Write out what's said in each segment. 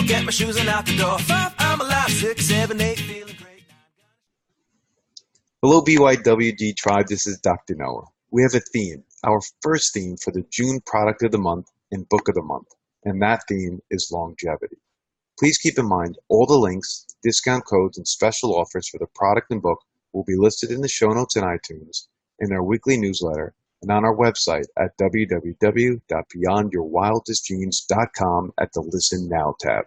get my shoes and out the door. 5, I'm alive. 6, 7, 8, feeling great. Hello, BYWG tribe. This is Dr. Noah. We have a theme, our first theme for the June product of the month and book of the month, and that theme is longevity. Please keep in mind all the links, discount codes, and special offers for the product and book will be listed in the show notes in iTunes, in our weekly newsletter, and on our website at www.beyondyourwildestgenes.com at the Listen Now tab.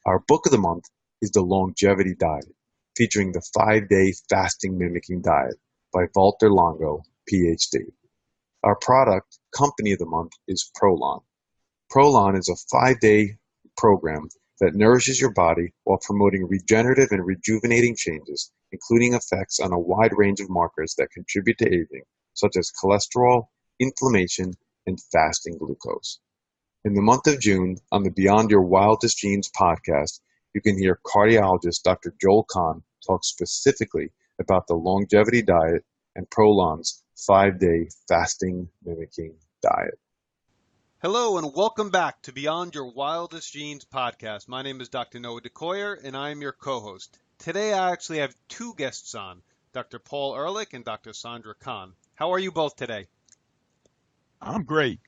Our book of the month is The Longevity Diet, featuring the 5-day fasting mimicking diet by Walter Longo, PhD. Our product, company of the month, is Prolon. Prolon is a 5-day program that nourishes your body while promoting regenerative and rejuvenating changes, including effects on a wide range of markers that contribute to aging, such as cholesterol, inflammation, and fasting glucose. In the month of June, on the Beyond Your Wildest Genes podcast, you can hear cardiologist Dr. Joel Kahn talk specifically about the longevity diet and Prolon's 5-day fasting mimicking diet. Hello and welcome back to Beyond Your Wildest Genes podcast. My name is Dr. Noah DeCoyer and I am your co-host. Today I actually have two guests on, Dr. Paul Ehrlich and Dr. Sandra Kahn. How are you both today? I'm great.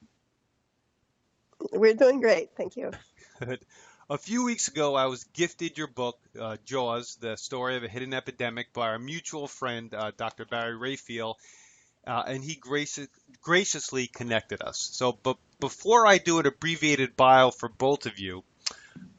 We're doing great, thank you. Good. A few weeks ago I was gifted your book, Jaws, The Story of a Hidden Epidemic by our mutual friend, Dr. Barry Raphael, and he graciously connected us. But before I do an abbreviated bio for both of you,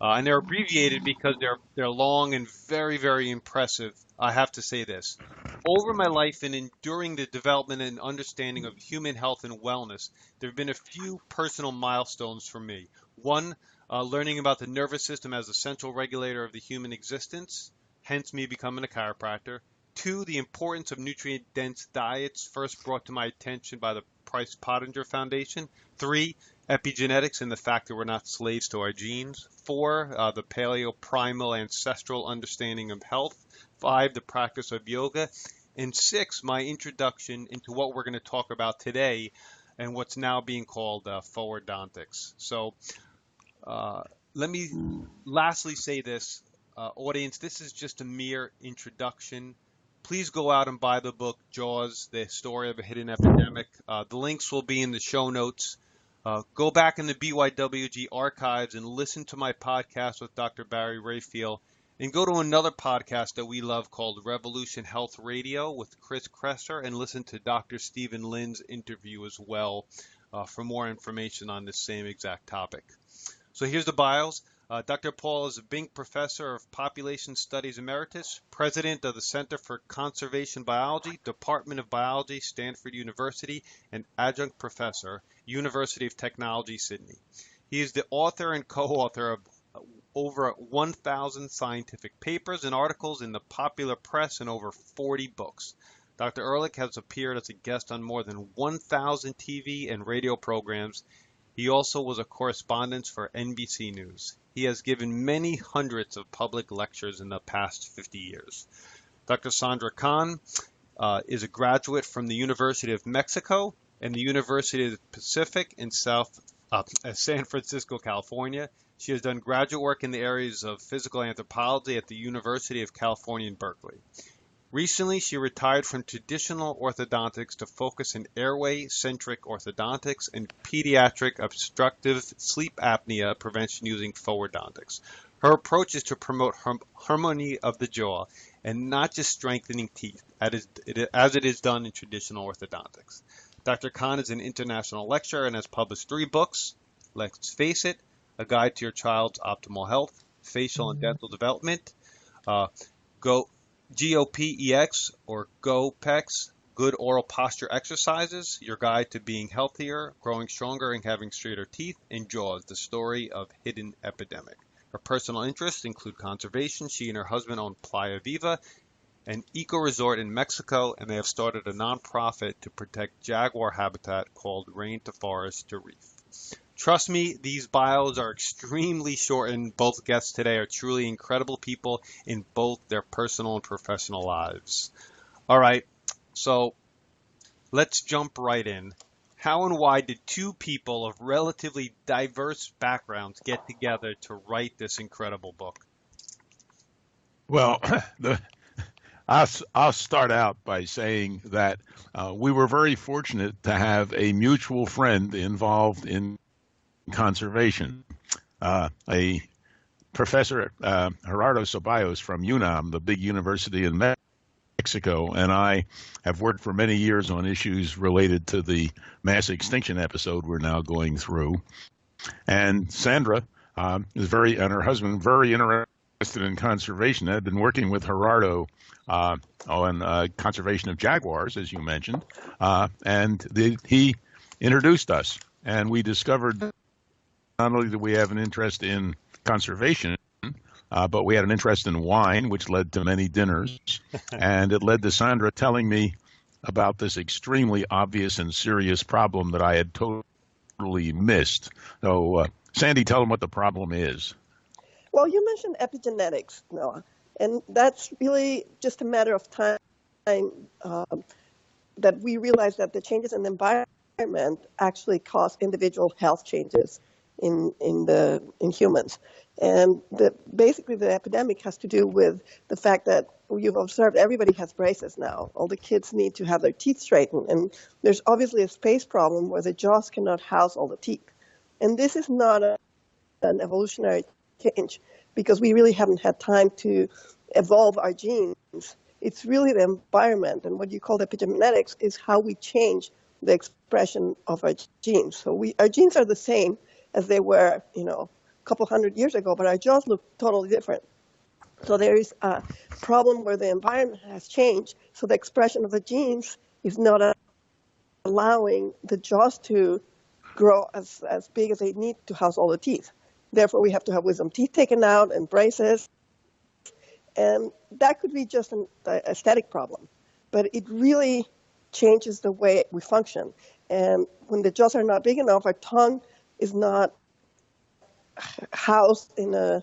and they're abbreviated because they're long and very, very impressive, I have to say this. Over my life and during the development and understanding of human health and wellness, there have been a few personal milestones for me. One, learning about the nervous system as a central regulator of the human existence, hence me becoming a chiropractor. 2, the importance of nutrient-dense diets, first brought to my attention by the Price-Pottinger Foundation. 3, epigenetics and the fact that we're not slaves to our genes. 4, the paleo-primal ancestral understanding of health. 5, the practice of yoga. And 6, my introduction into what we're going to talk about today and what's now being called Forwardontics. So let me lastly say this, audience, this is just a mere introduction. Please go out and buy the book, Jaws, The Story of a Hidden Epidemic. The links will be in the show notes. Go back in the BYWG archives and listen to my podcast with Dr. Barry Raphael. And go to another podcast that we love called Revolution Health Radio with Chris Kresser and listen to Dr. Stephen Lin's interview as well for more information on this same exact topic. So here's the bios. Dr. Paul is a Bing Professor of Population Studies Emeritus, President of the Center for Conservation Biology, Department of Biology, Stanford University, and Adjunct Professor, University of Technology, Sydney. He is the author and co-author of over 1,000 scientific papers and articles in the popular press and over 40 books. Dr. Ehrlich has appeared as a guest on more than 1,000 TV and radio programs. He also was a correspondent for NBC News. He has given many hundreds of public lectures in the past 50 years. Dr. Sandra Kahn is a graduate from the University of Mexico and the University of the Pacific in San Francisco, California. She has done graduate work in the areas of physical anthropology at the University of California in Berkeley. Recently, she retired from traditional orthodontics to focus in Airway Centric orthodontics and pediatric obstructive sleep apnea prevention using Forwardontics. Her approach is to promote harmony of the jaw and not just strengthening teeth, as it is done in traditional orthodontics. Dr. Kahn is an international lecturer and has published 3 books: Let's Face It, A Guide to Your Child's Optimal Health, Facial and Dental Development, GOPex or GOPex, Good Oral Posture Exercises, Your Guide to Being Healthier, Growing Stronger, and Having Straighter Teeth, and Jaws, The Story of Hidden Epidemic. Her personal interests include conservation. She and her husband own Playa Viva, an eco-resort in Mexico, and they have started a nonprofit to protect jaguar habitat called Rain to Forest to Reef. Trust me, these bios are extremely short, and both guests today are truly incredible people in both their personal and professional lives. All right, so let's jump right in. How and why did two people of relatively diverse backgrounds get together to write this incredible book? Well, I'll start out by saying that we were very fortunate to have a mutual friend involved in conservation, a professor, Gerardo Ceballos from UNAM, the big university in Mexico, and I have worked for many years on issues related to the mass extinction episode we're now going through. And Sandra is and her husband, very interested in conservation. I've been working with Gerardo on conservation of jaguars, as you mentioned, and he introduced us, and we discovered not only that we have an interest in conservation, but we had an interest in wine, which led to many dinners, and it led to Sandra telling me about this extremely obvious and serious problem that I had totally missed. So, Sandy, tell them what the problem is. Well, you mentioned epigenetics, Noah, and that's really just a matter of time that we realize that the changes in the environment actually cause individual health changes in humans. And basically the epidemic has to do with the fact that you've observed everybody has braces now. All the kids need to have their teeth straightened. And there's obviously a space problem where the jaws cannot house all the teeth. And this is not an evolutionary change because we really haven't had time to evolve our genes. It's really the environment, and what you call epigenetics is how we change the expression of our genes. So our genes are the same as they were, a couple hundred years ago, but our jaws look totally different. So there is a problem where the environment has changed, so the expression of the genes is not allowing the jaws to grow as big as they need to house all the teeth. Therefore, we have to have wisdom teeth taken out and braces. And that could be just an aesthetic problem, but it really changes the way we function. And when the jaws are not big enough, our tongue is not housed in a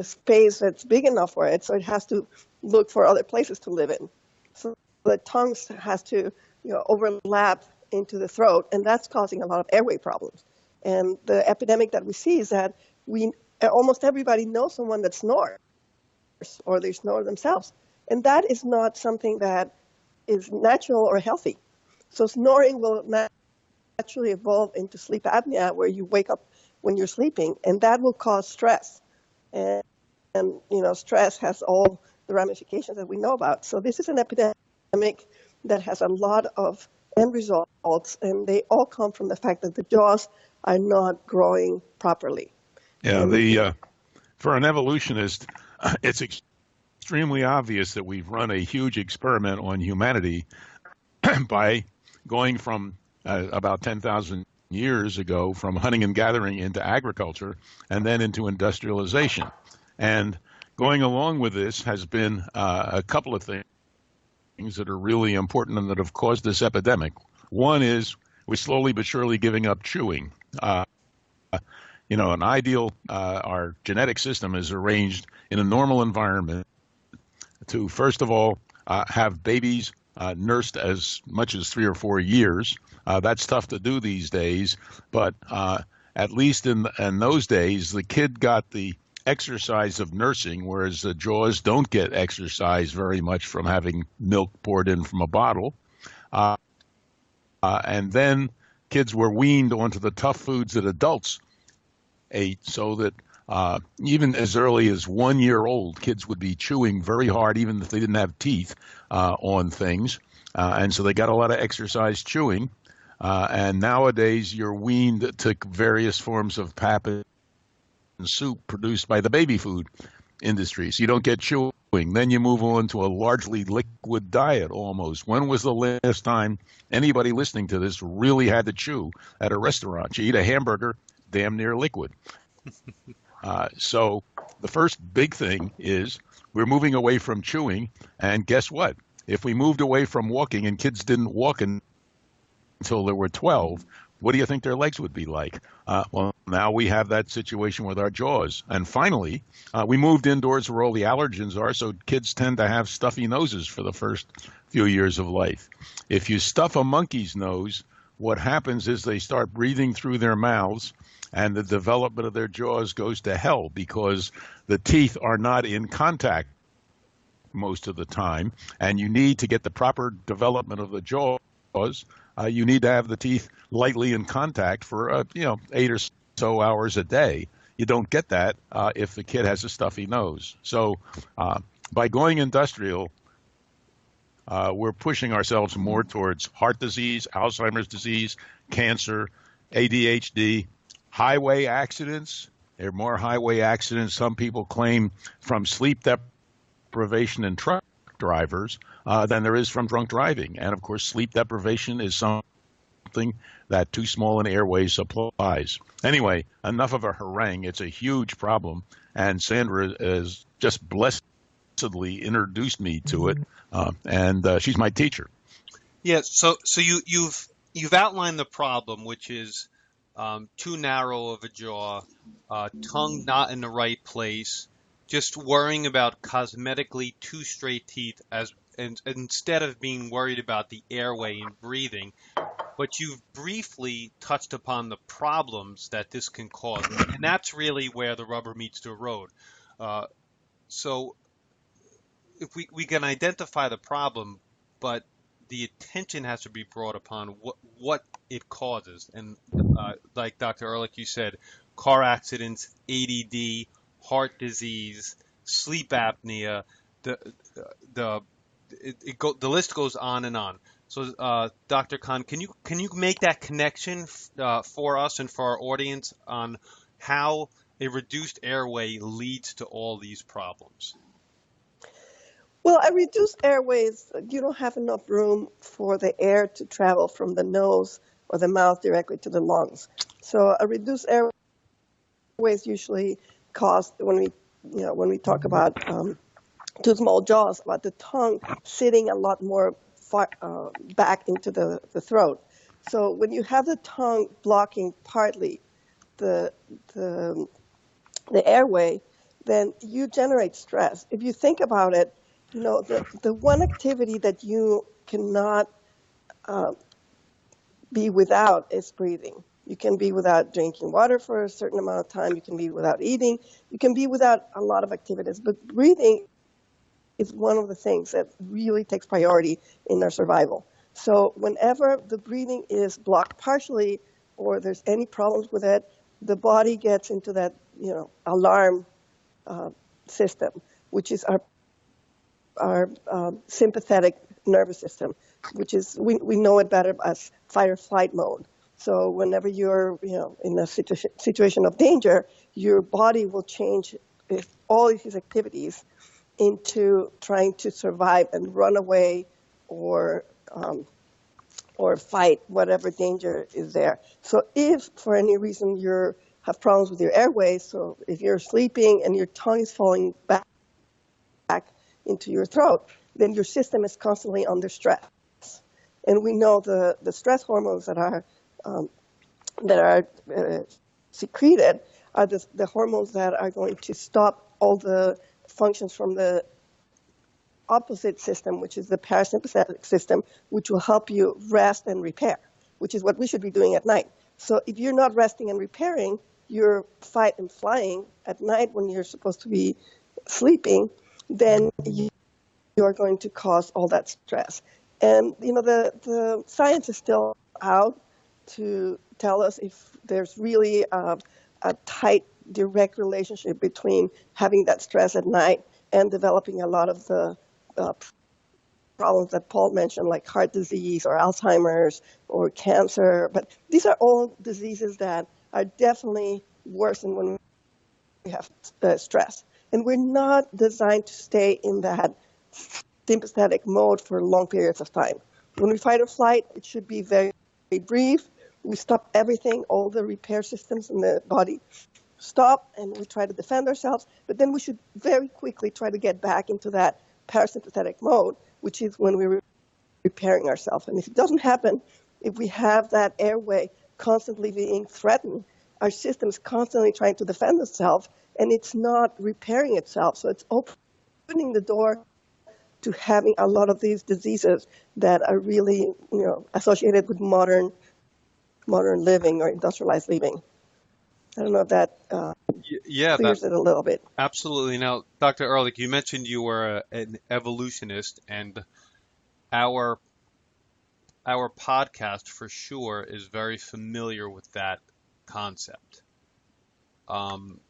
space that's big enough for it, so it has to look for other places to live in. So the tongue has to overlap into the throat, and that's causing a lot of airway problems. And the epidemic that we see is that almost everybody knows someone that snores, or they snore themselves. And that is not something that is natural or healthy. So snoring will naturally evolve into sleep apnea, where you wake up when you're sleeping, and that will cause stress. And stress has all the ramifications that we know about. So this is an epidemic that has a lot of end results, and they all come from the fact that the jaws are not growing properly. Yeah, for an evolutionist, it's extremely obvious that we've run a huge experiment on humanity by going from about 10,000 years ago from hunting and gathering into agriculture and then into industrialization. And going along with this has been a couple of things that are really important and that have caused this epidemic. One is we're slowly but surely giving up chewing. An ideal, our genetic system is arranged in a normal environment to, first of all, have babies nursed as much as 3 or 4 years. That's tough to do these days, but at least in those days, the kid got the exercise of nursing, whereas the jaws don't get exercise very much from having milk poured in from a bottle. And then kids were weaned onto the tough foods that adults ate, so that even as early as 1 year old, kids would be chewing very hard, even if they didn't have teeth, on things. And so they got a lot of exercise chewing. And nowadays, you're weaned to various forms of pap and soup produced by the baby food industry. So you don't get chewing. Then you move on to a largely liquid diet almost. When was the last time anybody listening to this really had to chew at a restaurant? You eat a hamburger, damn near liquid. So the first big thing is we're moving away from chewing. And guess what? If we moved away from walking and kids didn't walk until they were 12, what do you think their legs would be like? Well, now we have that situation with our jaws. And finally, we moved indoors where all the allergens are, so kids tend to have stuffy noses for the first few years of life. If you stuff a monkey's nose what happens is they start breathing through their mouths, and the development of their jaws goes to hell because the teeth are not in contact most of the time, and you need to get the proper development of the jaws. You need to have the teeth lightly in contact for 8 or so hours a day. You don't get that if the kid has a stuffy nose. So by going industrial, we're pushing ourselves more towards heart disease, Alzheimer's disease, cancer, ADHD, highway accidents. There are more highway accidents, some people claim, from sleep deprivation in truck drivers than there is from drunk driving. And of course, sleep deprivation is something that too small an airway supplies. Anyway, enough of a harangue. It's a huge problem, and Sandra has just blessedly introduced me to it, and she's my teacher. Yeah. So you've outlined the problem, which is too narrow of a jaw, tongue not in the right place, just worrying about cosmetically too straight teeth and instead of being worried about the airway and breathing. But you've briefly touched upon the problems that this can cause, and that's really where the rubber meets the road. So if we can identify the problem, but the attention has to be brought upon what it causes. And like Dr. Ehrlich, you said, car accidents, ADD, heart disease, sleep apnea, the list goes on and on. So, Dr. Kahn, can you make that connection for us and for our audience on how a reduced airway leads to all these problems? Well, a reduced airways, you don't have enough room for the air to travel from the nose or the mouth directly to the lungs. So a reduced airways usually cause, when we talk about too small jaws, about the tongue sitting a lot more far back into the throat. So when you have the tongue blocking partly the airway, then you generate stress. If you think about it, the one activity that you cannot be without is breathing. You can be without drinking water for a certain amount of time. You can be without eating. You can be without a lot of activities. But breathing is one of the things that really takes priority in our survival. So whenever the breathing is blocked partially or there's any problems with it, the body gets into that alarm system, which is our sympathetic nervous system, which is we know it better as fight or flight mode. So whenever you're in a situation of danger, your body will change all of these activities into trying to survive and run away or fight whatever danger is there. So if for any reason you have problems with your airways, so if you're sleeping and your tongue is falling back into your throat, then your system is constantly under stress. And we know the stress hormones that are secreted are the hormones that are going to stop all the functions from the opposite system, which is the parasympathetic system, which will help you rest and repair, which is what we should be doing at night. So if you're not resting and repairing, you're fight and flying at night when you're supposed to be sleeping, then you are going to cause all that stress. And the science is still out to tell us if there's really a tight, direct relationship between having that stress at night and developing a lot of the problems that Paul mentioned, like heart disease or Alzheimer's or cancer. But these are all diseases that are definitely worse than when we have stress. And we're not designed to stay in that sympathetic mode for long periods of time. When we fight or flight, it should be very, very brief. We stop everything, all the repair systems in the body stop, and we try to defend ourselves. But then we should very quickly try to get back into that parasympathetic mode, which is when we're repairing ourselves. And if it doesn't happen, if we have that airway constantly being threatened, our system is constantly trying to defend itself, and it's not repairing itself. So it's opening the door to having a lot of these diseases that are really, associated with modern modern living or industrialized living. I don't know if that Yeah, that clears it a little bit. absolutely. Now, Dr. Ehrlich, you mentioned you were an evolutionist, and our our podcast for sure is very familiar with that concept. Um,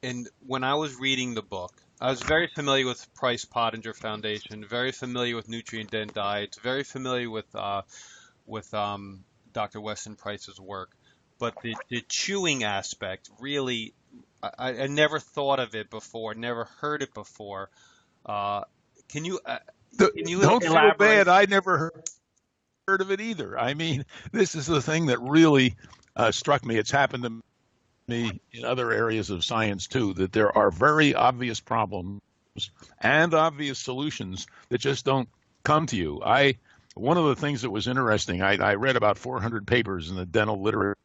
and when I was reading the book, I was very familiar with Price Pottinger Foundation, very familiar with nutrient-dense diets, very familiar with Dr. Weston Price's work. But the chewing aspect really, I never thought of it before, never heard it before. Uh, can you can you Don't feel elaborate? bad. I never heard of it either. I mean, this is the thing that really struck me. It's happened to me in other areas of science too, that there are very obvious problems and obvious solutions that just don't come to you. One of the things that was interesting, I read about 400 papers in the dental literature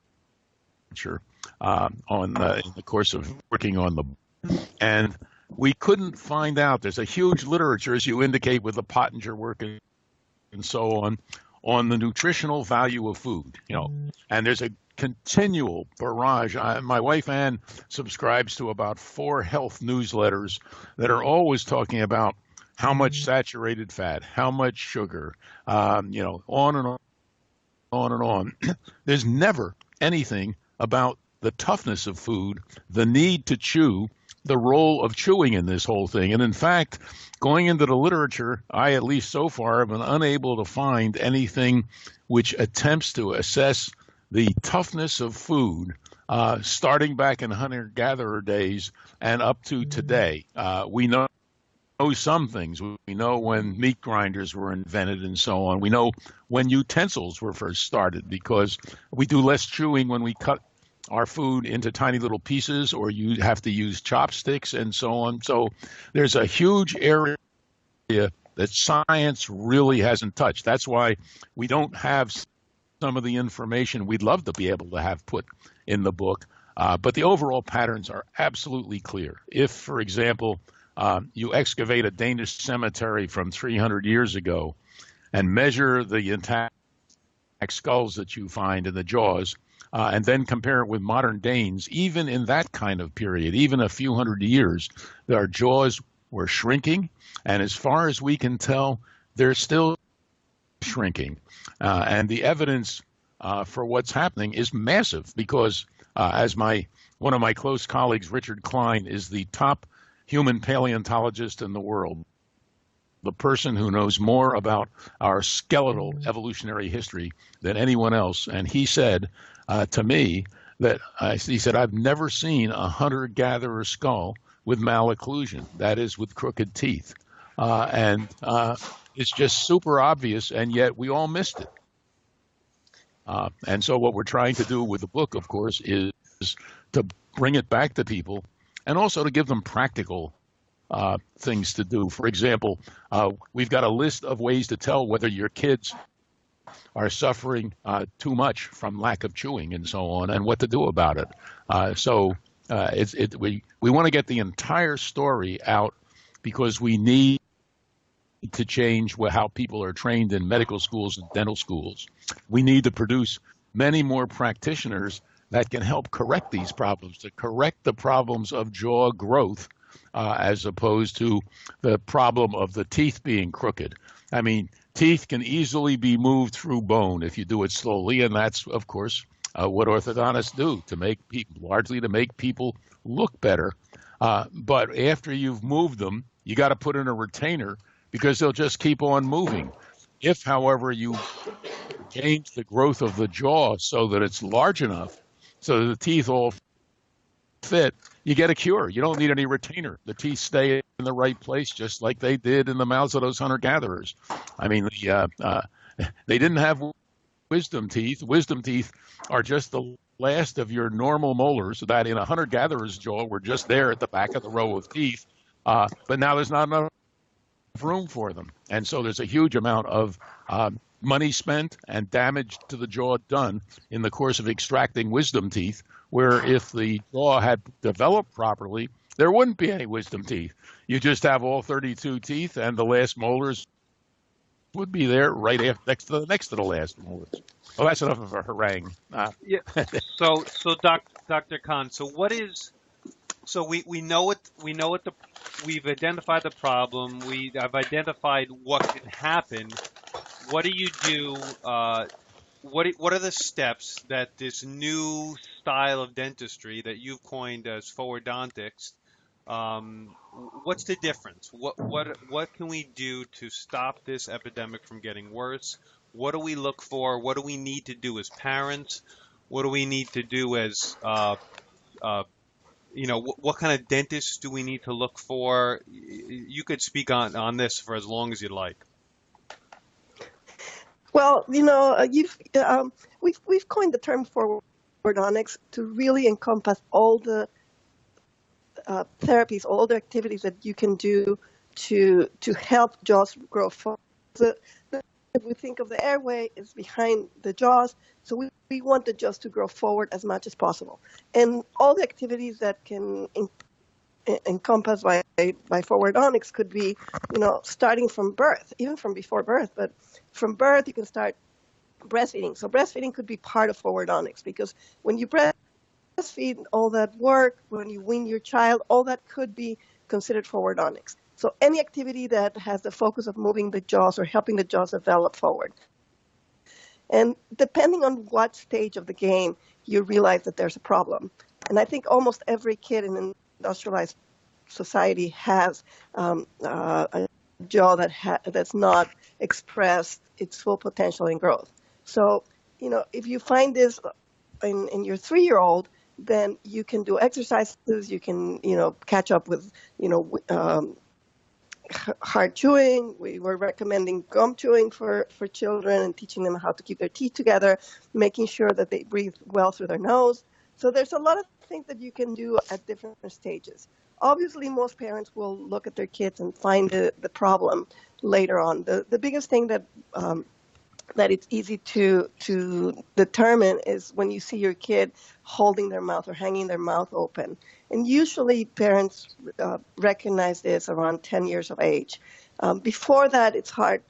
in the course of working on the book, and we couldn't find out. There's a huge literature, as you indicate, with the Pottinger work and so on the nutritional value of food, and there's a continual barrage. My wife Ann subscribes to about 4 health newsletters that are always talking about how much saturated fat, how much sugar, on and on and on. There's never anything about the toughness of food, the need to chew, the role of chewing in this whole thing. And in fact, going into the literature, I, at least so far, have been unable to find anything which attempts to assess the toughness of food starting back in hunter-gatherer days and up to today. We know some things. We know when meat grinders were invented and so on. We know when utensils were first started, because we do less chewing when we cut our food into tiny little pieces, or you have to use chopsticks and so on. So there's a huge area that science really hasn't touched. That's why we don't have some of the information we'd love to be able to have put in the book. But the overall patterns are absolutely clear. If, for example, you excavate a Danish cemetery from 300 years ago and measure the intact skulls that you find in the jaws, and then compare it with modern Danes, even in that kind of period, even a few hundred years, our jaws were shrinking. And as far as we can tell, they're still shrinking. And the evidence for what's happening is massive, because as one of my close colleagues, Richard Klein, is the top human paleontologist in the world, the person who knows more about our skeletal evolutionary history than anyone else. And he said to me that, he said, I've never seen a hunter-gatherer skull with malocclusion, that is, with crooked teeth. And it's just super obvious, and yet we all missed it. And so what we're trying to do with the book, of course, is to bring it back to people, and also to give them practical things to do. For example, we've got a list of ways to tell whether your kids are suffering too much from lack of chewing and so on, and what to do about it. We want to get the entire story out, because we need to change how people are trained in medical schools and dental schools. We need to produce many more practitioners that can help correct these problems, to correct the problems of jaw growth, as opposed to the problem of the teeth being crooked. I mean, teeth can easily be moved through bone if you do it slowly, and that's, of course, what orthodontists do, largely to make people look better. But after you've moved them, you got to put in a retainer, because they'll just keep on moving. If, however, you change the growth of the jaw so that it's large enough so that the teeth all fit, you get a cure. You don't need any retainer. The teeth stay in the right place, just like they did in the mouths of those hunter-gatherers. I mean, they didn't have wisdom teeth. Wisdom teeth are just the last of your normal molars that in a hunter-gatherer's jaw were just there at the back of the row of teeth. But now there's not enough room for them. And so there's a huge amount of money spent and damage to the jaw done in the course of extracting wisdom teeth, where if the jaw had developed properly, there wouldn't be any wisdom teeth. You just have all 32 teeth, and the last molars would be there right after, next to the last molars. Well, that's enough of a harangue. Yeah. So Dr. Kahn, so what is so we know what we've identified the problem. We have identified what can happen. What do you do? What are the steps that this new style of dentistry that you've coined as Forwardontics? What's the difference? What can we do to stop this epidemic from getting worse? What do we look for? What do we need to do as parents? What do we need to do as uh, what kind of dentists do we need to look for? You could speak on this for as long as you'd like. Well, we've coined the term forwardonics to really encompass all the therapies, all the activities that you can do to help jaws grow forward. If we think of the airway, it's behind the jaws, so we want the jaws to grow forward as much as possible. And all the activities that can encompassed by forwardonics could be, starting from birth, even from before birth. But from birth, you can start breastfeeding. So breastfeeding could be part of forwardonics, because when you breastfeed, all that work, when you wean your child, all that could be considered forwardonics. So any activity that has the focus of moving the jaws or helping the jaws develop forward. And depending on what stage of the game, you realize that there's a problem. And I think almost every kid in an industrialized society has a jaw that's not expressed its full potential in growth. So, if you find this in your 3-year-old, then you can do exercises, you can, catch up with, hard chewing. We were recommending gum chewing for children and teaching them how to keep their teeth together, making sure that they breathe well through their nose. So there's a lot of things that you can do at different stages. Obviously, most parents will look at their kids and find the problem later on. The biggest thing that it's easy to determine is when you see your kid holding their mouth or hanging their mouth open. And usually parents recognize this around 10 years of age. Before that, it's hard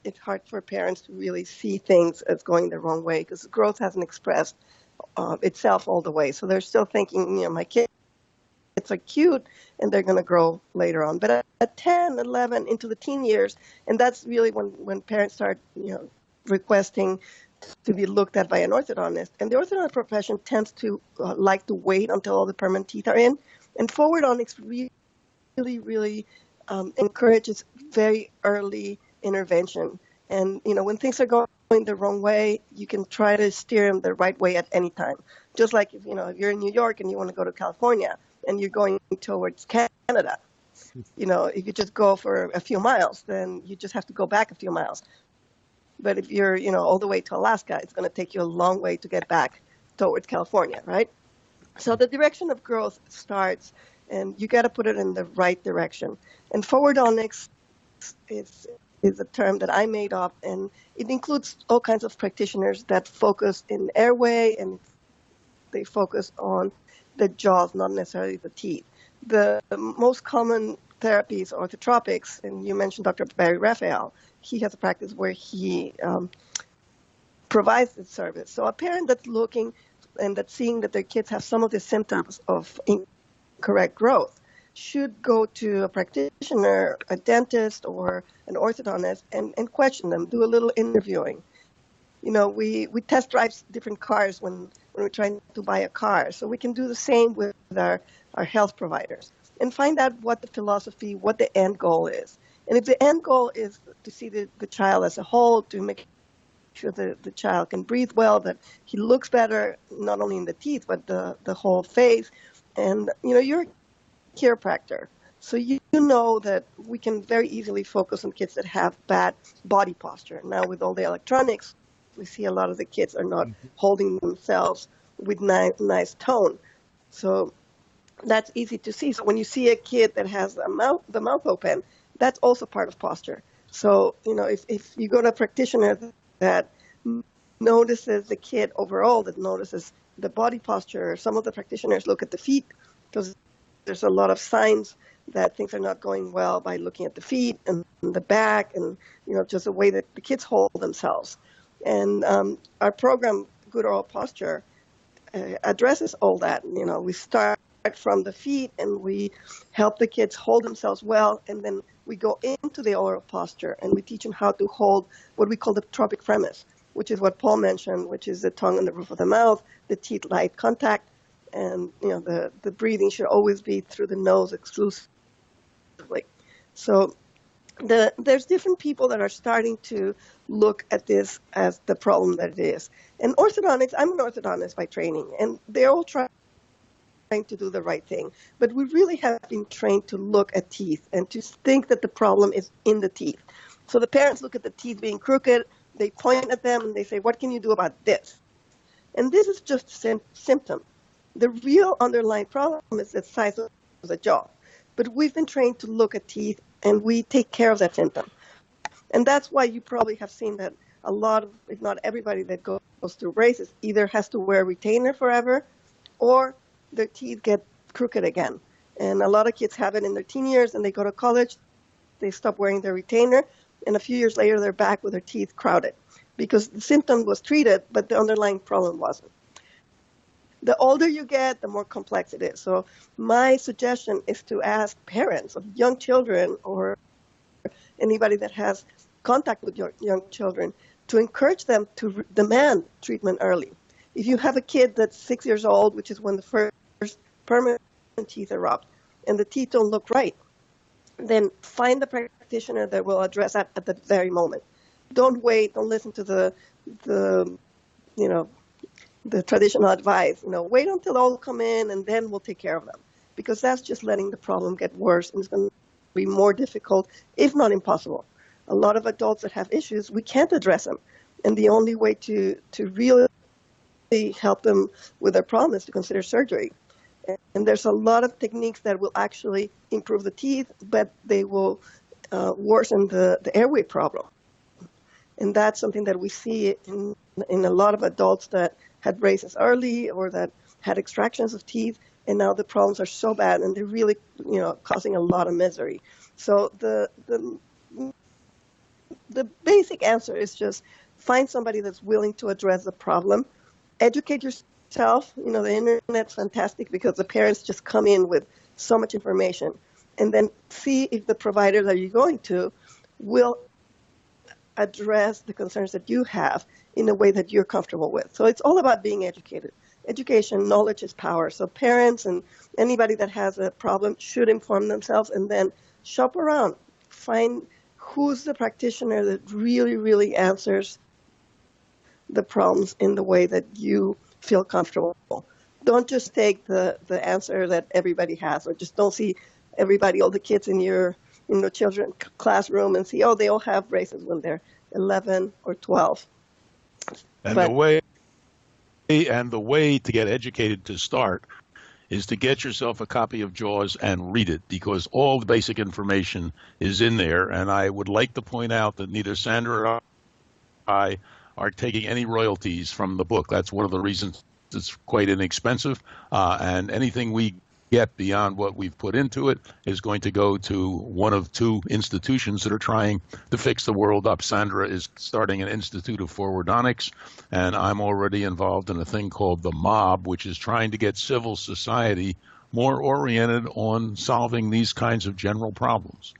for parents to really see things as going the wrong way, because growth hasn't expressed itself all the way. So they're still thinking, my kids are cute and they're going to grow later on. But at 10, 11, into the teen years, and that's really when parents start, requesting to be looked at by an orthodontist. And the orthodontic profession tends to like to wait until all the permanent teeth are in. And Forwardontics really, really encourages very early intervention. And, when things are going the wrong way, you can try to steer them the right way at any time. Just like, if you're in New York and you want to go to California and you're going towards Canada, if you just go for a few miles, then you just have to go back a few miles. But if you're, all the way to Alaska, it's going to take you a long way to get back towards California, right? So the direction of growth starts, and you got to put it in the right direction. And Forwardontics is a term that I made up, and it includes all kinds of practitioners that focus in airway, and they focus on the jaws, not necessarily the teeth. The most common therapies are orthodontics, and you mentioned Dr. Barry Raphael. He has a practice where he provides this service. So a parent that's looking and that's seeing that their kids have some of the symptoms of incorrect growth should go to a practitioner, a dentist, or an orthodontist and question them, do a little interviewing. We test drive different cars when we're trying to buy a car. So we can do the same with our health providers and find out what the philosophy, what the end goal is. And if the end goal is to see the child as a whole, to make sure that the child can breathe well, that he looks better, not only in the teeth, but the whole face. And, you're a chiropractor. So you know that we can very easily focus on kids that have bad body posture. Now with all the electronics, we see a lot of the kids are not holding themselves with nice tone. So that's easy to see. So when you see a kid that has the mouth open, that's also part of posture. So, if you go to a practitioner that notices the kid overall, that notices the body posture, some of the practitioners look at the feet, because there's a lot of signs that things are not going well by looking at the feet and the back and just the way that the kids hold themselves. And our program, Good Oral Posture, addresses all that. We start from the feet and we help the kids hold themselves well, and then we go into the oral posture and we teach them how to hold what we call the tropic premise, which is what Paul mentioned, which is the tongue on the roof of the mouth, the teeth light contact, and the breathing should always be through the nose exclusively. So there's different people that are starting to look at this as the problem that it is. And orthodontics, I'm an orthodontist by training, and they're all trying to do the right thing. But we really have been trained to look at teeth and to think that the problem is in the teeth. So the parents look at the teeth being crooked, they point at them and they say, what can you do about this? And this is just a symptom. The real underlying problem is the size of the jaw. But we've been trained to look at teeth and we take care of that symptom. And that's why you probably have seen that a lot of, if not everybody that goes through braces either has to wear a retainer forever or their teeth get crooked again. And a lot of kids have it in their teen years and they go to college, they stop wearing their retainer, and a few years later they're back with their teeth crowded because the symptom was treated, but the underlying problem wasn't. The older you get, the more complex it is. So my suggestion is to ask parents of young children or anybody that has contact with your young children to encourage them to demand treatment early. If you have a kid that's 6 years old, which is when the first permanent teeth erupt, and the teeth don't look right, then find the practitioner that will address that at the very moment. Don't wait. Don't listen to the traditional advice. Wait until all come in and then we'll take care of them, because that's just letting the problem get worse and it's going to be more difficult, if not impossible. A lot of adults that have issues, we can't address them, and the only way to really help them with their problem is to consider surgery. And there's a lot of techniques that will actually improve the teeth, but they will worsen the airway problem. And that's something that we see in a lot of adults that had braces early or that had extractions of teeth, and now the problems are so bad and they're really, causing a lot of misery. So the basic answer is just find somebody that's willing to address the problem, educate yourself. The internet's fantastic because the parents just come in with so much information, and then see if the provider that you're going to will address the concerns that you have in a way that you're comfortable with. So it's all about being educated. Education, knowledge is power. So parents and anybody that has a problem should inform themselves and then shop around. Find who's the practitioner that really, really answers the problems in the way that you feel comfortable. Don't just take the answer that everybody has, or just don't see all the kids in your children's classroom and see, they all have braces when they're 11 or 12. And the way to get educated to start is to get yourself a copy of JAWS and read it, because all the basic information is in there. And I would like to point out that neither Sandra or I are taking any royalties from the book. That's one of the reasons it's quite inexpensive, and anything we get beyond what we've put into it is going to go to one of two institutions that are trying to fix the world up. Sandra is starting an institute of Forwardontics, and I'm already involved in a thing called the MOB, which is trying to get civil society more oriented on solving these kinds of general problems.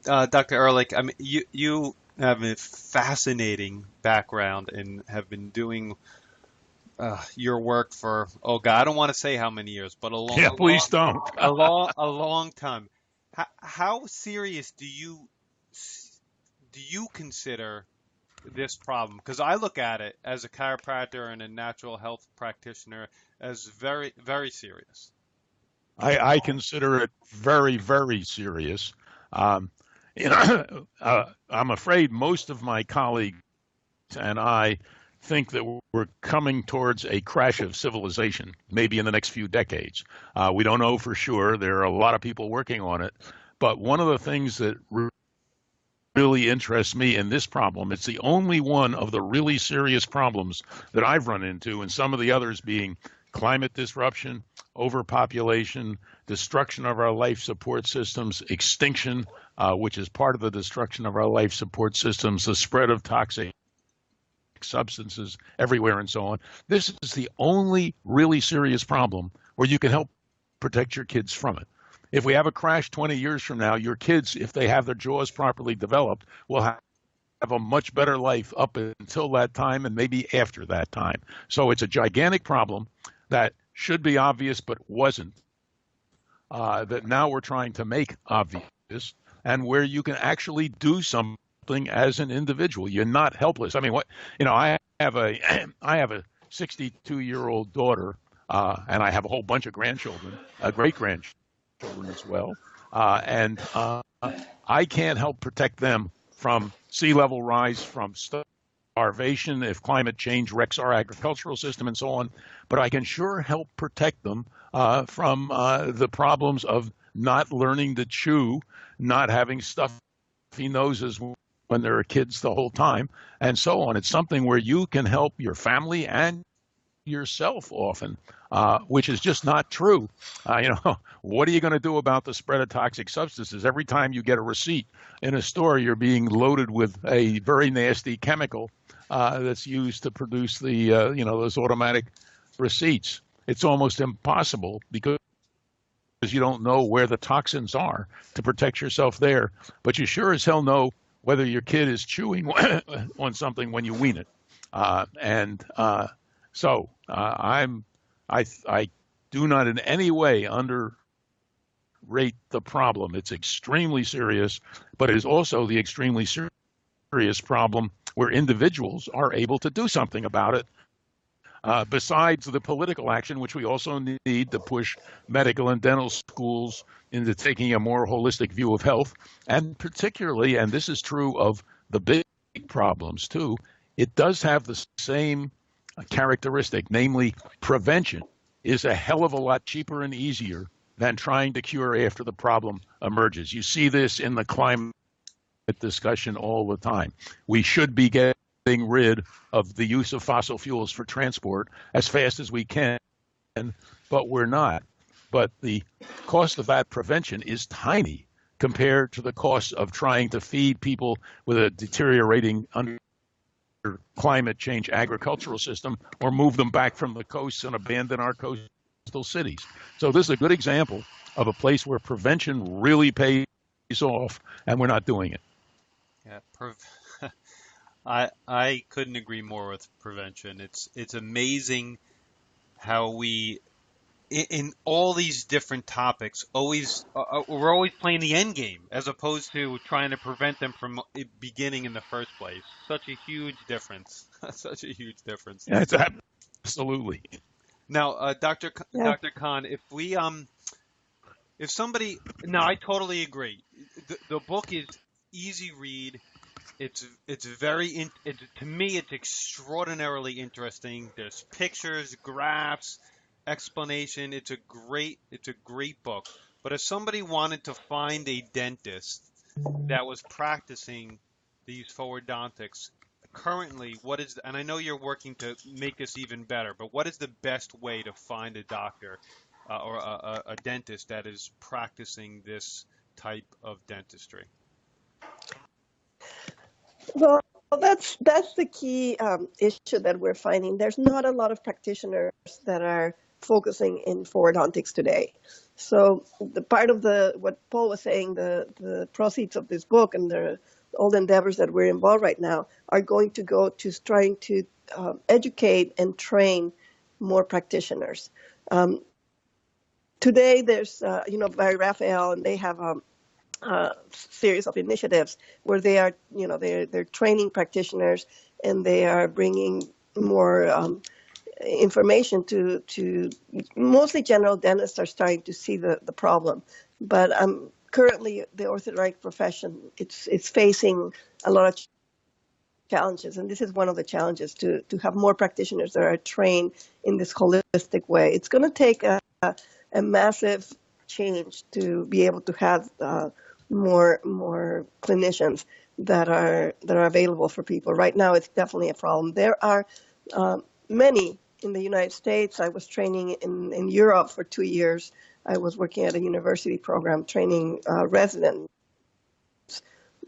Dr. Ehrlich, I mean, you have a fascinating background and have been doing your work for, I don't want to say how many years, but a long time. How serious do you consider this problem? Because I look at it as a chiropractor and a natural health practitioner as very, very serious. I consider it very, very serious. I'm afraid most of my colleagues and I think that we're coming towards a crash of civilization, maybe in the next few decades. We don't know for sure. There are a lot of people working on it. But one of the things that really interests me in this problem, it's the only one of the really serious problems that I've run into, and some of the others being climate disruption, overpopulation, destruction of our life support systems, extinction, which is part of the destruction of our life support systems, the spread of toxic substances everywhere and so on. This is the only really serious problem where you can help protect your kids from it. If we have a crash 20 years from now, your kids, if they have their jaws properly developed, will have a much better life up until that time and maybe after that time. So it's a gigantic problem that should be obvious but wasn't, that now we're trying to make obvious, and where you can actually do something as an individual. You're not helpless. I mean, I have a 62-year-old daughter, and I have a whole bunch of grandchildren, great-grandchildren as well, and I can't help protect them from sea level rise, from starvation, if climate change wrecks our agricultural system and so on, but I can sure help protect them from the problems of not learning to chew, not having stuffy noses when there are kids the whole time, and so on. It's something where you can help your family and yourself often, which is just not true. What are you going to do about the spread of toxic substances? Every time you get a receipt in a store, you're being loaded with a very nasty chemical that's used to produce the, those automatic receipts. It's almost impossible because you don't know where the toxins are to protect yourself there. But you sure as hell know whether your kid is chewing on something when you wean it. So I do not in any way underrate the problem. It's extremely serious, but it is also the extremely serious problem where individuals are able to do something about it. Besides the political action, which we also need to push medical and dental schools into taking a more holistic view of health, and particularly, and this is true of the big problems too, it does have the same characteristic, namely prevention is a hell of a lot cheaper and easier than trying to cure after the problem emerges. You see this in the climate discussion all the time. We should be getting rid of the use of fossil fuels for transport as fast as we can, but we're not. But the cost of that prevention is tiny compared to the cost of trying to feed people with a deteriorating under climate change agricultural system or move them back from the coasts and abandon our coastal cities. So this is a good example of a place where prevention really pays off, and we're not doing it. Yeah, I couldn't agree more with prevention. It's amazing how we, in all these different topics, we're always playing the end game as opposed to trying to prevent them from beginning in the first place. Such a huge difference. Such a huge difference. Yeah, it's absolutely. Now, Dr. Kahn, if somebody, no, I totally agree. The book is easy read. It's very to me it's extraordinarily interesting. There's pictures, graphs, explanation. It's a great book. But if somebody wanted to find a dentist that was practicing these forwardontics currently, and I know you're working to make this even better, but what is the best way to find a doctor or a dentist that is practicing this type of dentistry? Well, that's the key issue that we're finding. There's not a lot of practitioners that are focusing in forwardontics today. So the part of what Paul was saying, the proceeds of this book and all the endeavors that we're involved right now are going to go to trying to educate and train more practitioners. Today, there's Barry Raphael, and they have series of initiatives where they are, they're training practitioners and they are bringing more information to mostly general dentists are starting to see the problem. But currently, the orthodontic profession, it's facing a lot of challenges, and this is one of the challenges to have more practitioners that are trained in this holistic way. It's going to take a massive change to be able to have more clinicians that are available for people. Right now, it's definitely a problem. There are many in the United States. I was training in Europe for 2 years. I was working at a university program training residents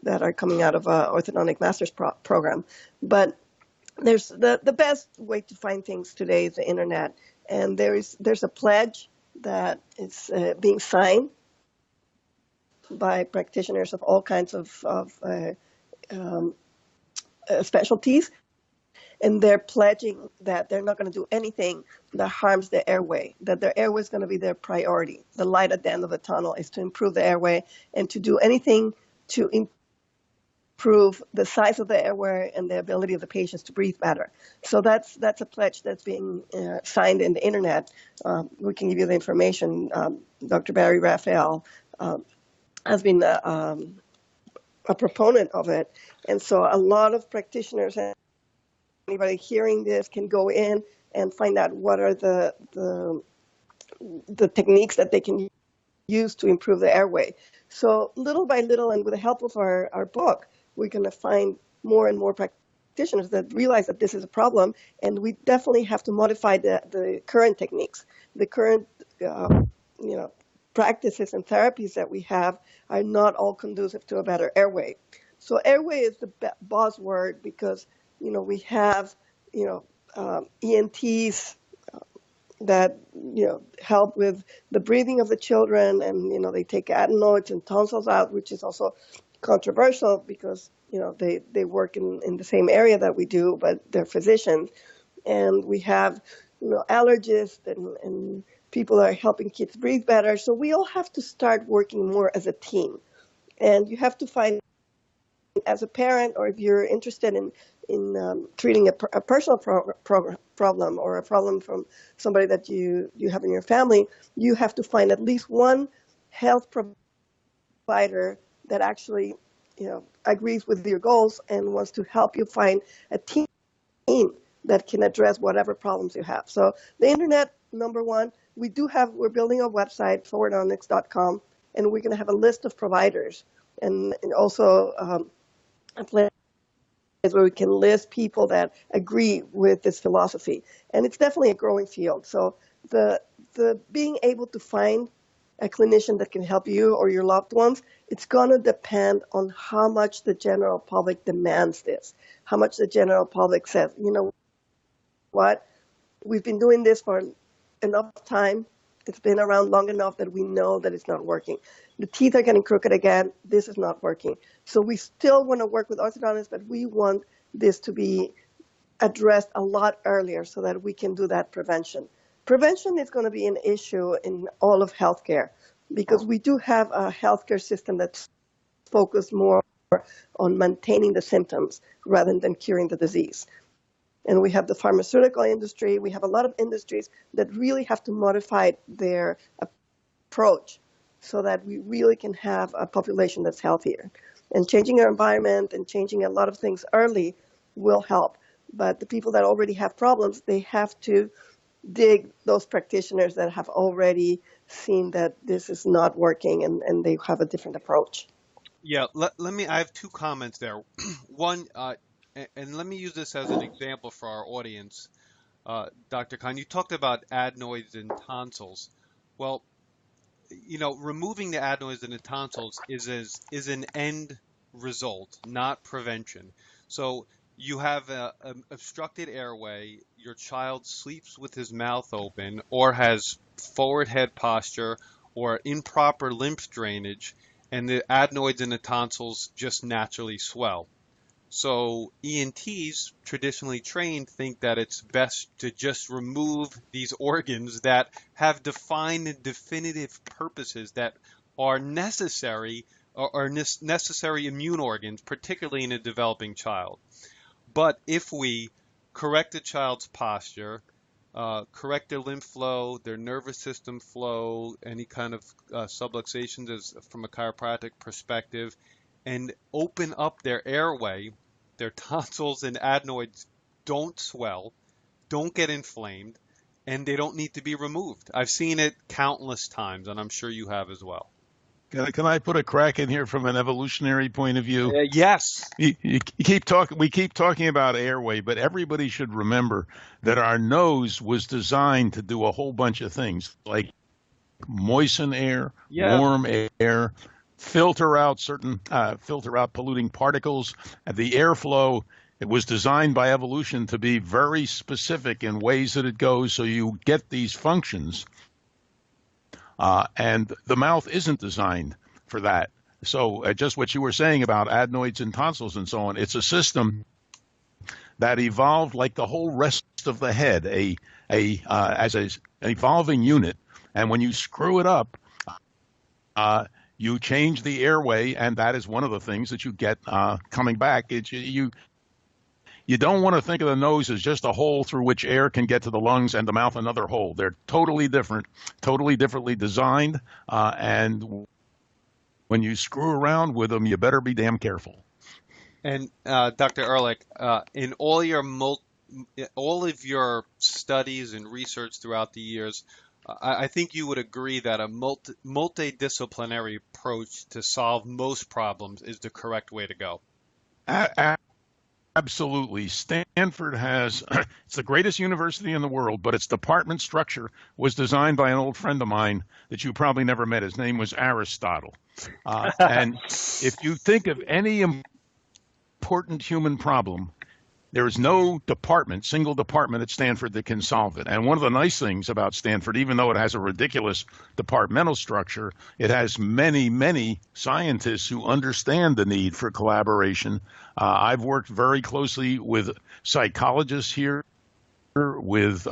that are coming out of an orthodontic master's program. But there's the best way to find things today is the internet. And there's a pledge that is being signed by practitioners of all kinds of specialties. And they're pledging that they're not going to do anything that harms the airway, that their airway is going to be their priority. The light at the end of the tunnel is to improve the airway and to do anything to improve the size of the airway and the ability of the patients to breathe better. So that's a pledge that's being signed in the internet. We can give you the information. Dr. Barry Raphael has been a proponent of it. And so a lot of practitioners, anybody hearing this can go in and find out what are the techniques that they can use to improve the airway. So little by little, and with the help of our book, we're going to find more and more practitioners that realize that this is a problem, and we definitely have to modify the current techniques. The current practices and therapies that we have are not all conducive to a better airway. So airway is the buzzword because we have, ENTs that, help with the breathing of the children, and, they take adenoids and tonsils out, which is also controversial because, they work in the same area that we do, but they're physicians. And we have, allergists and people that are helping kids breathe better. So we all have to start working more as a team. And you have to find, as a parent, or if you're interested in treating a personal problem or a problem from somebody that you have in your family, you have to find at least one health provider that actually agrees with your goals and wants to help you find a team that can address whatever problems you have. So the internet, number one, we're building a website, Forwardontics.com, and we're going to have a list of providers and also a place where we can list people that agree with this philosophy. And it's definitely a growing field. So the being able to find a clinician that can help you or your loved ones, it's going to depend on how much the general public demands this, how much the general public says, you know what, we've been doing this for enough time. It's been around long enough that we know that it's not working. The teeth are getting crooked again. This is not working. So we still want to work with orthodontists, but we want this to be addressed a lot earlier so that we can do that prevention. Prevention is going to be an issue in all of healthcare because we do have a healthcare system that's focused more on maintaining the symptoms rather than curing the disease. And we have the pharmaceutical industry. We have a lot of industries that really have to modify their approach so that we really can have a population that's healthier. And changing our environment and changing a lot of things early will help. But the people that already have problems, they have to dig those practitioners that have already seen that this is not working and they have a different approach. Yeah, I have two comments there. One, and let me use this as an example for our audience. Dr. Kahn, you talked about adenoids and tonsils. Well, removing the adenoids and the tonsils is an end result, not prevention. So you have an obstructed airway, your child sleeps with his mouth open or has forward head posture or improper lymph drainage, and the adenoids and the tonsils just naturally swell. So ENTs, traditionally trained, think that it's best to just remove these organs that have defined and definitive purposes that are necessary or necessary immune organs, particularly in a developing child. But if we correct the child's posture, correct their lymph flow, their nervous system flow, any kind of subluxations from a chiropractic perspective, and open up their airway, their tonsils and adenoids don't swell, don't get inflamed, and they don't need to be removed. I've seen it countless times, and I'm sure you have as well. Can I put a crack in here from an evolutionary point of view? Yes. You keep talking. We keep talking about airway, but everybody should remember that our nose was designed to do a whole bunch of things, like moisten air, Yeah. warm air, filter out polluting particles. And the airflow, it was designed by evolution to be very specific in ways that it goes, so you get these functions. And the mouth isn't designed for that. So just what you were saying about adenoids and tonsils and so on, it's a system that evolved like the whole rest of the head, as an evolving unit. And when you screw it up, you change the airway, and that is one of the things that you get coming back. You don't want to think of the nose as just a hole through which air can get to the lungs and the mouth another hole. They're totally different, totally differently designed, and when you screw around with them, you better be damn careful. And Dr. Ehrlich, in all of your studies and research throughout the years, I think you would agree that a multidisciplinary approach to solve most problems is the correct way to go. Absolutely. Stanford has, it's the greatest university in the world, but its department structure was designed by an old friend of mine that you probably never met. His name was Aristotle. And if you think of any important human problem, there is no single department at Stanford that can solve it. And one of the nice things about Stanford, even though it has a ridiculous departmental structure, it has many, many scientists who understand the need for collaboration. I've worked very closely with psychologists here, with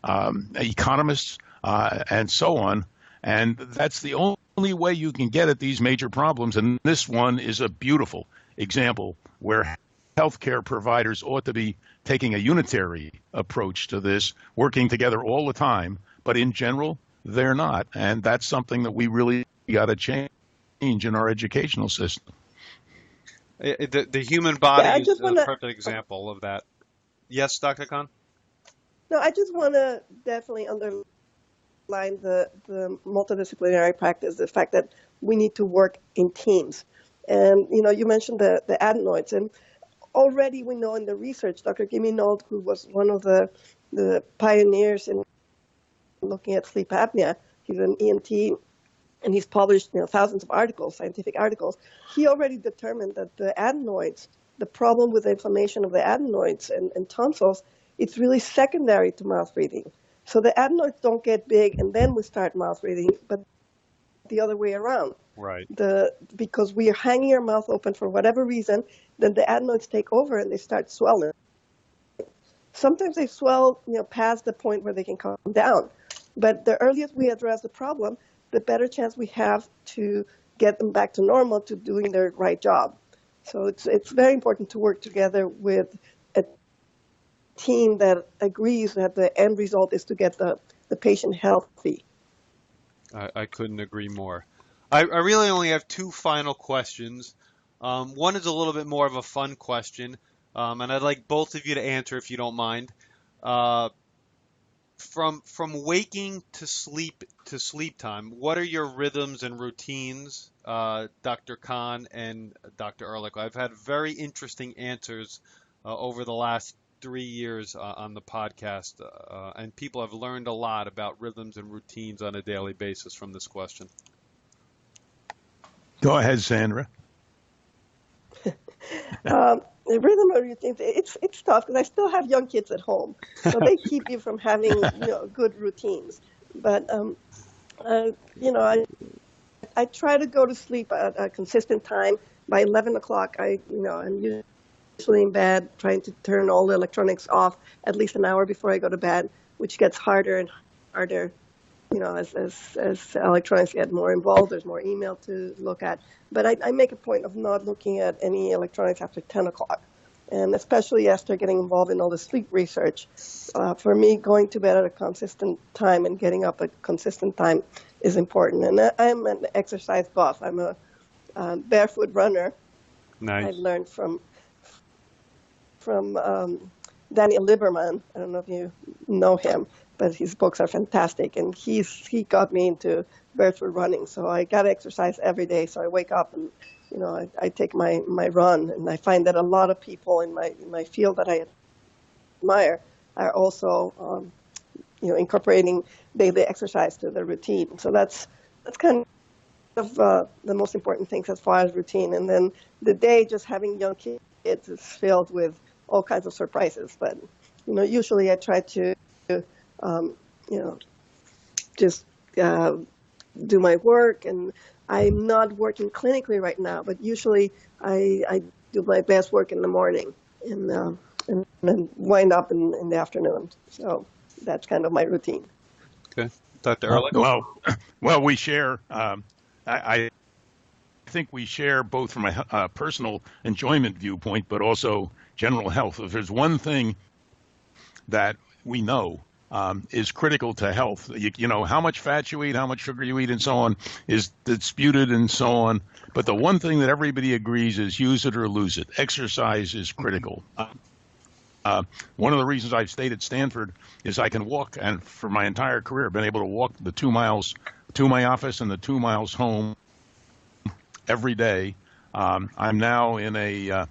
economists, and so on. And that's the only way you can get at these major problems. And this one is a beautiful example where healthcare providers ought to be taking a unitary approach to this, working together all the time. But in general, they're not. And that's something that we really got to change in our educational system. The human body is a perfect example of that. Yes, Dr. Kahn? No, I just want to definitely underline the multidisciplinary practice, the fact that we need to work in teams. And, you mentioned the adenoids, and already we know in the research, Dr. Giminold, who was one of the pioneers in looking at sleep apnea, he's an ENT, and he's published thousands of articles, scientific articles. He already determined that the adenoids, the problem with the inflammation of the adenoids and tonsils, it's really secondary to mouth breathing. So the adenoids don't get big and then we start mouth breathing, but the other way around. Right. Because we are hanging our mouth open for whatever reason, then the adenoids take over and they start swelling. Sometimes they swell, past the point where they can calm down. But the earliest we address the problem, the better chance we have to get them back to normal, to doing their right job. So it's very important to work together with a team that agrees that the end result is to get the patient healthy. I couldn't agree more. I really only have two final questions. One is a little bit more of a fun question, and I'd like both of you to answer if you don't mind. From waking to sleep time, what are your rhythms and routines, Dr. Kahn and Dr. Ehrlich? I've had very interesting answers over the last 3 years on the podcast, and people have learned a lot about rhythms and routines on a daily basis from this question. Go ahead, Sandra. The rhythm of routines, it's tough because I still have young kids at home, so they keep you from having good routines. But I try to go to sleep at a consistent time. By 11 o'clock, I'm usually in bed, trying to turn all the electronics off at least an hour before I go to bed, which gets harder and harder. As electronics get more involved, there's more email to look at. But I make a point of not looking at any electronics after 10 o'clock. And especially after getting involved in all the sleep research, for me, going to bed at a consistent time and getting up at a consistent time is important. And I'm an exercise buff. I'm a barefoot runner. Nice. I learned from Daniel Lieberman. I don't know if you know him, but his books are fantastic. And he got me into virtual running. So I got to exercise every day. So I wake up and, I take my run. And I find that a lot of people in my field that I admire are also, incorporating daily exercise to their routine. So that's kind of the most important things as far as routine. And then the day, just having young kids is filled with all kinds of surprises. But, usually I try to, just do my work. And I'm not working clinically right now, but usually I do my best work in the morning and then wind up in the afternoon. So that's kind of my routine. Okay. Dr. Ehrlich? Well, we share. I think we share both from a personal enjoyment viewpoint, but also general health. If there's one thing that we know is critical to health, how much fat you eat, how much sugar you eat, and so on is disputed and so on. But the one thing that everybody agrees is use it or lose it. Exercise is critical. One of the reasons I've stayed at Stanford is I can walk, and for my entire career, I've been able to walk the 2 miles to my office and the 2 miles home every day. I'm now in an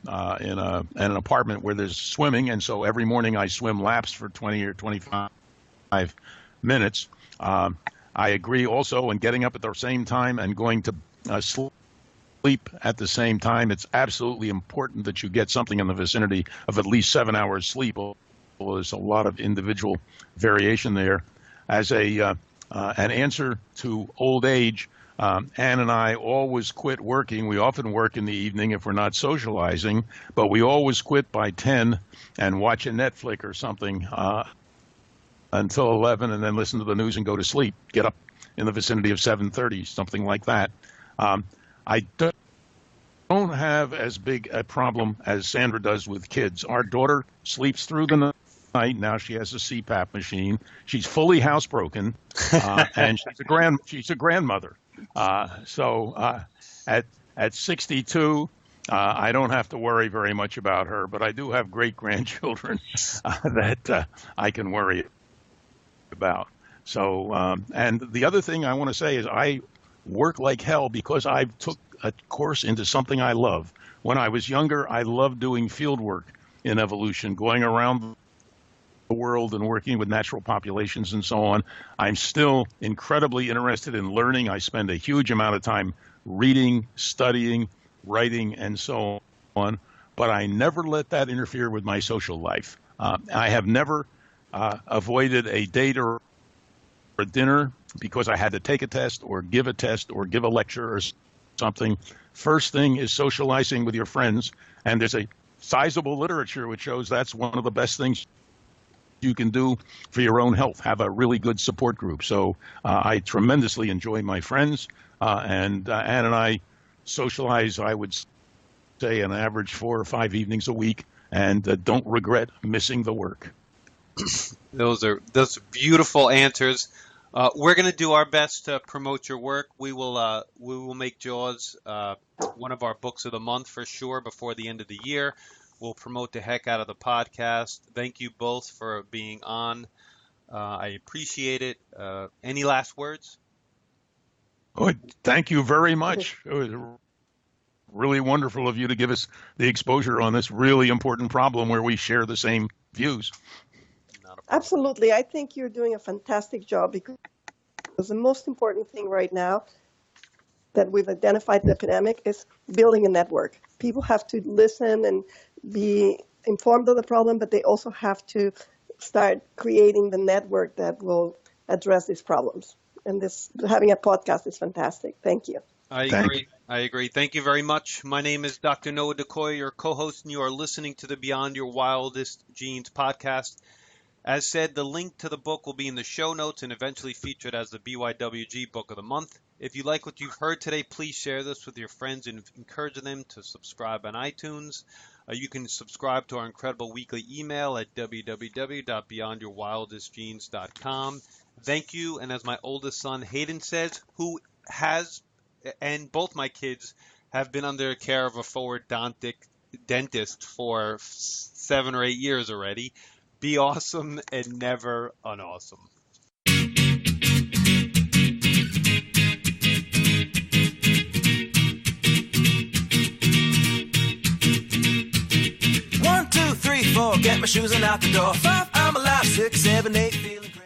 apartment where there's swimming, and so every morning I swim laps for 20 or 25 minutes. I agree also in getting up at the same time and going to sleep at the same time. It's absolutely important that you get something in the vicinity of at least 7 hours sleep. There's a lot of individual variation there. As an answer to old age, Ann and I always quit working. We often work in the evening if we're not socializing, but we always quit by 10 and watch a Netflix or something until 11, and then listen to the news and go to sleep. Get up in the vicinity of 7:30, something like that. I don't have as big a problem as Sandra does with kids. Our daughter sleeps through the night. Now she has a CPAP machine. She's fully housebroken, and she's a grandmother. So at 62, I don't have to worry very much about her, but I do have great grandchildren that I can worry about. So, and the other thing I want to say is I work like hell because I took a course into something I love. When I was younger, I loved doing field work in evolution, going around the world and working with natural populations and so on. I'm still incredibly interested in learning. I spend a huge amount of time reading, studying, writing, and so on, but I never let that interfere with my social life. I have never avoided a date or a dinner because I had to take a test or give a lecture or something. First thing is socializing with your friends, and there's a sizable literature which shows that's one of the best things you can do for your own health. Have a really good support group. So I tremendously enjoy my friends, and Ann and I socialize, I would say, an average 4 or 5 evenings a week, and don't regret missing the work. Those are beautiful answers. We're going to do our best to promote your work. We will make Jaws one of our books of the month for sure before the end of the year. We'll promote the heck out of the podcast. Thank you both for being on. I appreciate it. Any last words? Oh, thank you very much. It was really wonderful of you to give us the exposure on this really important problem where we share the same views. Absolutely. I think you're doing a fantastic job because the most important thing right now that we've identified the epidemic is building a network. People have to listen and be informed of the problem, but they also have to start creating the network that will address these problems. And having a podcast is fantastic. Thank you. I agree. Thank you very much. My name is Dr. Noah DeCoy, your co-host, and you are listening to the Beyond Your Wildest Genes podcast. As said, the link to the book will be in the show notes and eventually featured as the BYWG Book of the Month. If you like what you've heard today, please share this with your friends and encourage them to subscribe on iTunes. You can subscribe to our incredible weekly email at www.beyondyourwildestgenes.com. Thank you. And as my oldest son, Hayden, says, who has, and both my kids have been under the care of a forwardontic dentist for 7 or 8 years already. Be awesome and never unawesome. get my shoes and out the door. 5, I'm alive. 6, 7, 8, feeling great.